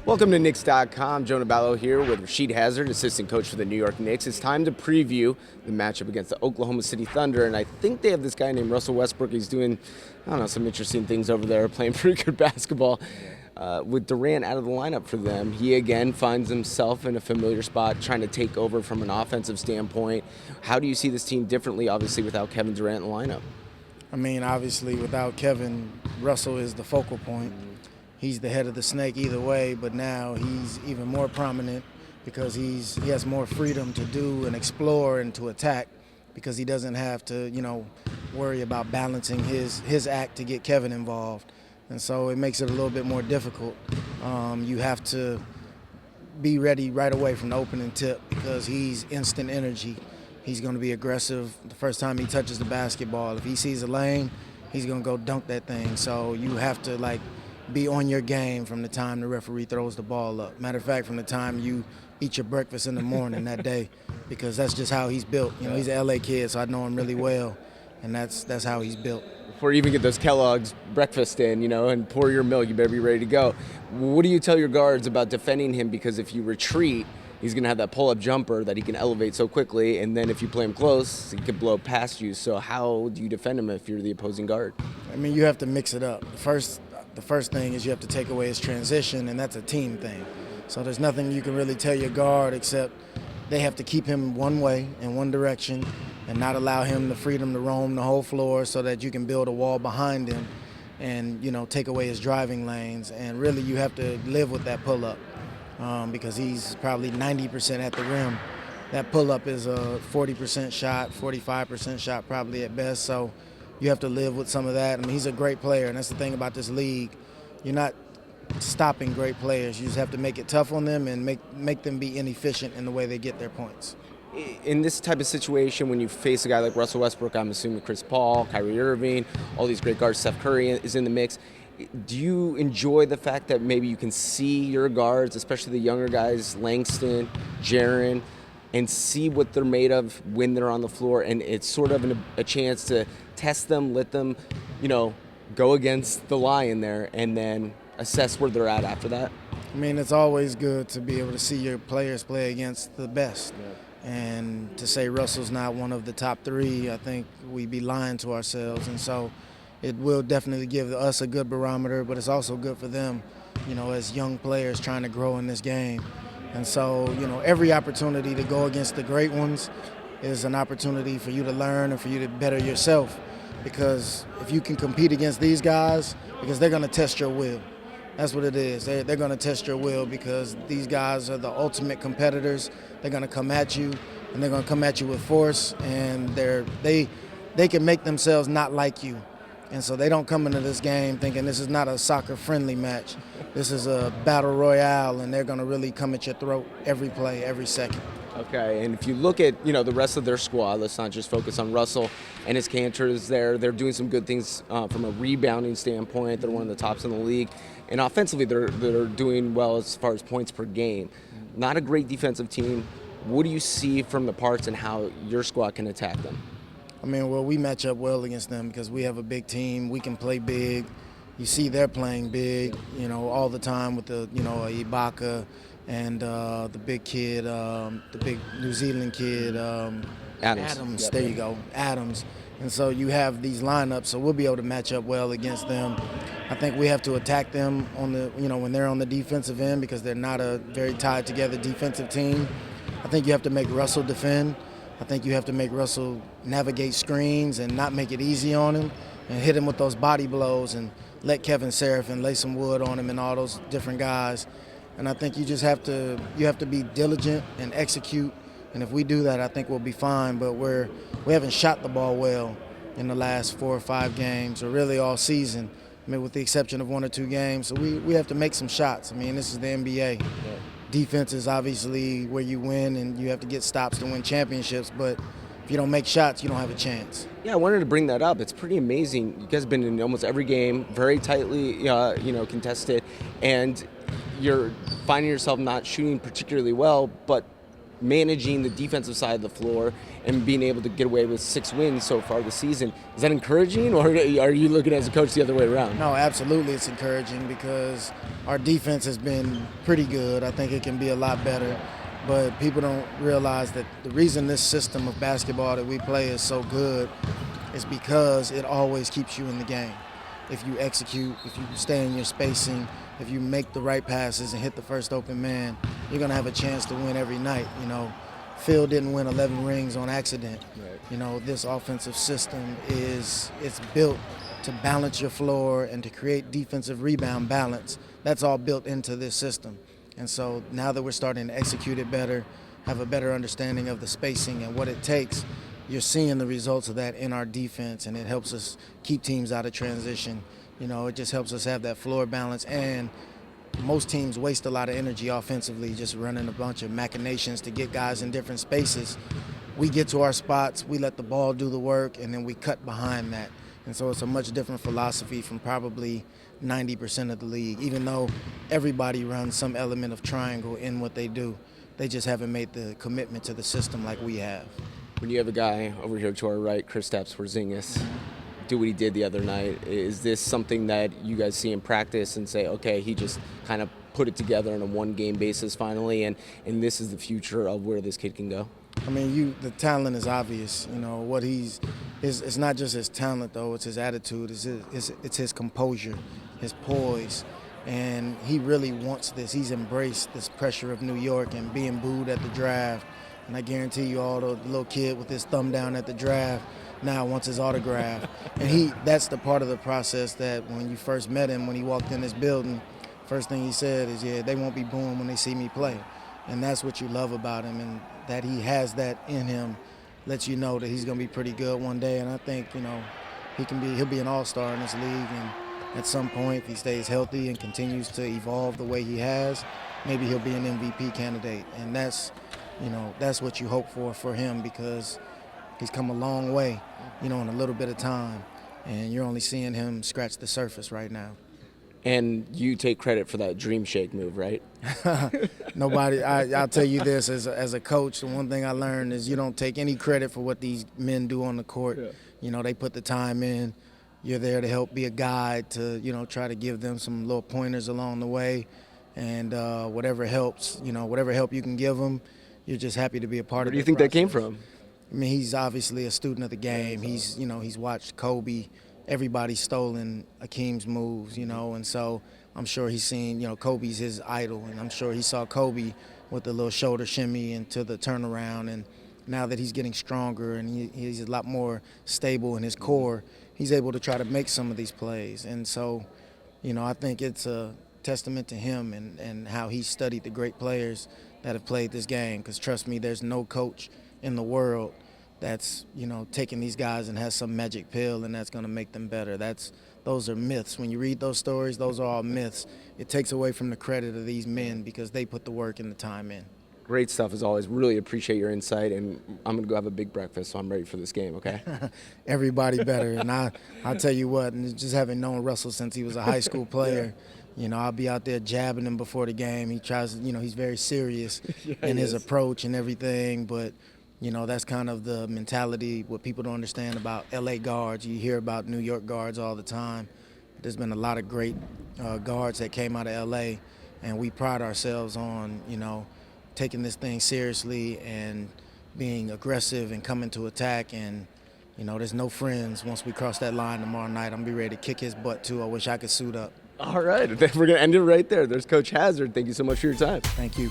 Welcome to Knicks.com. Jonah Ballow here with Rasheed Hazzard, assistant coach for the New York Knicks. It's time to preview the matchup against the Oklahoma City Thunder, and I think they have this guy named Russell Westbrook. He's doing, some interesting things over there, playing pretty good basketball. With Durant out of the lineup for them, he again finds himself in a familiar spot, trying to take over from an offensive standpoint. How do you see this team differently, obviously, without Kevin Durant in the lineup? I mean, obviously, without Kevin, Russell is the focal point. He's the head of the snake either way, but now he's even more prominent because he has more freedom to do and explore and to attack because he doesn't have to, worry about balancing his act to get Kevin involved. And so it makes it a little bit more difficult. You have to be ready right away from the opening tip because he's instant energy. He's going to be aggressive the first time he touches the basketball. If he sees a lane, he's going to go dunk that thing. So you have to, be on your game from the time the referee throws the ball up. Matter of fact, from the time you eat your breakfast in the morning that day, because that's just how he's built. He's an LA kid, so I know him really well, and that's how he's built. Before you even get those Kellogg's breakfast in, and pour your milk, you better be ready to go. What do you tell your guards about defending him? Because if you retreat, he's going to have that pull-up jumper that he can elevate so quickly, and then if you play him close, he could blow past you. So how do you defend him if you're the opposing guard? I mean, you have to mix it up. The first thing is you have to take away his transition, and that's a team thing. So there's nothing you can really tell your guard except they have to keep him one way in one direction and not allow him the freedom to roam the whole floor so that you can build a wall behind him and, take away his driving lanes. And really you have to live with that pull-up because he's probably 90% at the rim. That pull-up is a 40% shot, 45% shot probably at best. So you have to live with some of that. I mean, he's a great player, and that's the thing about this league. You're not stopping great players. You just have to make it tough on them and make them be inefficient in the way they get their points. In this type of situation, when you face a guy like Russell Westbrook, I'm assuming Chris Paul, Kyrie Irving, all these great guards, Steph Curry is in the mix. Do you enjoy the fact that maybe you can see your guards, especially the younger guys, Langston, Jaren, and see what they're made of when they're on the floor, and it's sort of a chance to test them, let them, go against the lion there, and then assess where they're at after that? I mean, it's always good to be able to see your players play against the best. Yeah. And to say Russell's not one of the top three, I think we'd be lying to ourselves. And so it will definitely give us a good barometer, but it's also good for them, as young players trying to grow in this game. And so, every opportunity to go against the great ones is an opportunity for you to learn and for you to better yourself. Because if you can compete against these guys, because they're going to test your will. That's what it is. They're going to test your will because these guys are the ultimate competitors. They're going to come at you, and they're going to come at you with force, and they can make themselves not like you. And so they don't come into this game thinking this is not a soccer-friendly match. This is a battle royale, and they're going to really come at your throat every play, every second. Okay, and if you look at, the rest of their squad, let's not just focus on Russell and his canters there. They're doing some good things from a rebounding standpoint. They're one of the tops in the league. And offensively, they're doing well as far as points per game. Not a great defensive team. What do you see from the parts and how your squad can attack them? I mean, well, we match up well against them because we have a big team. We can play big. You see they're playing big, all the time with the, Ibaka and the big kid, the big New Zealand kid, Adams. Yep. There you go, Adams. And so you have these lineups, so we'll be able to match up well against them. I think we have to attack them on the, when they're on the defensive end because they're not a very tied together defensive team. I think you have to make Russell defend. I think you have to make Russell navigate screens and not make it easy on him and hit him with those body blows and let Kevin Seraphin lay some wood on him and all those different guys. And I think you just have to be diligent and execute. And if we do that, I think we'll be fine. But we haven't shot the ball well in the last 4 or 5 games, or really all season. I mean, with the exception of 1 or 2 games. So we have to make some shots. I mean, this is the NBA. Yeah. Defense is obviously where you win, and you have to get stops to win championships. But if you don't make shots, you don't have a chance. Yeah, I wanted to bring that up. It's pretty amazing. You guys have been in almost every game, very tightly, contested, and you're finding yourself not shooting particularly well, but managing the defensive side of the floor and being able to get away with 6 wins so far this season. Is that encouraging, or are you looking as a coach the other way around? No, absolutely it's encouraging because our defense has been pretty good. I think it can be a lot better, but people don't realize that the reason this system of basketball that we play is so good is because it always keeps you in the game. If you execute, if you stay in your spacing, if you make the right passes and hit the first open man, you're going to have a chance to win every night. Phil didn't win 11 rings on accident. Right. This offensive system it's built to balance your floor and to create defensive rebound balance. That's all built into this system. And so now that we're starting to execute it better, have a better understanding of the spacing and what it takes, you're seeing the results of that in our defense, and it helps us keep teams out of transition. It just helps us have that floor balance, and most teams waste a lot of energy offensively just running a bunch of machinations to get guys in different spaces. We get to our spots, we let the ball do the work, and then we cut behind that. And so it's a much different philosophy from probably 90% of the league, even though everybody runs some element of triangle in what they do. They just haven't made the commitment to the system like we have. When you have a guy over here to our right, Kristaps Porzingis, do what he did the other night, is this something that you guys see in practice and say, okay, he just kind of put it together on a one-game basis finally, and this is the future of where this kid can go? I mean, the talent is obvious. What it's not just his talent, though. It's his attitude. It's his composure, his poise. And he really wants this. He's embraced this pressure of New York and being booed at the draft. And I guarantee you all the little kid with his thumb down at the draft now wants his autograph. And that's the part of the process that when you first met him, when he walked in this building, first thing he said is, yeah, they won't be booing when they see me play. And that's what you love about him, and that he has that in him lets you know that he's going to be pretty good one day. And I think, he'll be an all-star in this league. And at some point, if he stays healthy and continues to evolve the way he has, maybe he'll be an MVP candidate. And that's what you hope for him, because he's come a long way, in a little bit of time. And you're only seeing him scratch the surface right now. And you take credit for that dream shake move, right? Nobody. I'll tell you this, as a coach, the one thing I learned is you don't take any credit for what these men do on the court. Yeah. They put the time in. You're there to help be a guide, to try to give them some little pointers along the way, and whatever helps, whatever help you can give them, you're just happy to be a part of it. Where do you think that came from? I mean, he's obviously a student of the game. He's watched Kobe. Everybody's stolen Akeem's moves, and so I'm sure he's seen, Kobe's his idol, and I'm sure he saw Kobe with the little shoulder shimmy into the turnaround, and now that he's getting stronger and he's a lot more stable in his core, he's able to try to make some of these plays. And so, I think it's a testament to him and how he studied the great players that have played this game, because trust me, there's no coach in the world that's taking these guys and has some magic pill and that's going to make them better. Those are myths. When you read those stories, those are all myths. It takes away from the credit of these men because they put the work and the time in. Great stuff as always. Really appreciate your insight, and I'm going to go have a big breakfast, so I'm ready for this game, okay? Everybody better. And I'll tell you what, and just having known Russell since he was a high school player, I'll be out there jabbing him before the game. He tries, he's very serious in his approach and everything, but that's kind of the mentality, what people don't understand about LA guards. You hear about New York guards all the time. There's been a lot of great guards that came out of LA, and we pride ourselves on, taking this thing seriously and being aggressive and coming to attack. And, there's no friends. Once we cross that line tomorrow night, I'm going to be ready to kick his butt, too. I wish I could suit up. All right. We're going to end it right there. There's Coach Hazzard. Thank you so much for your time. Thank you.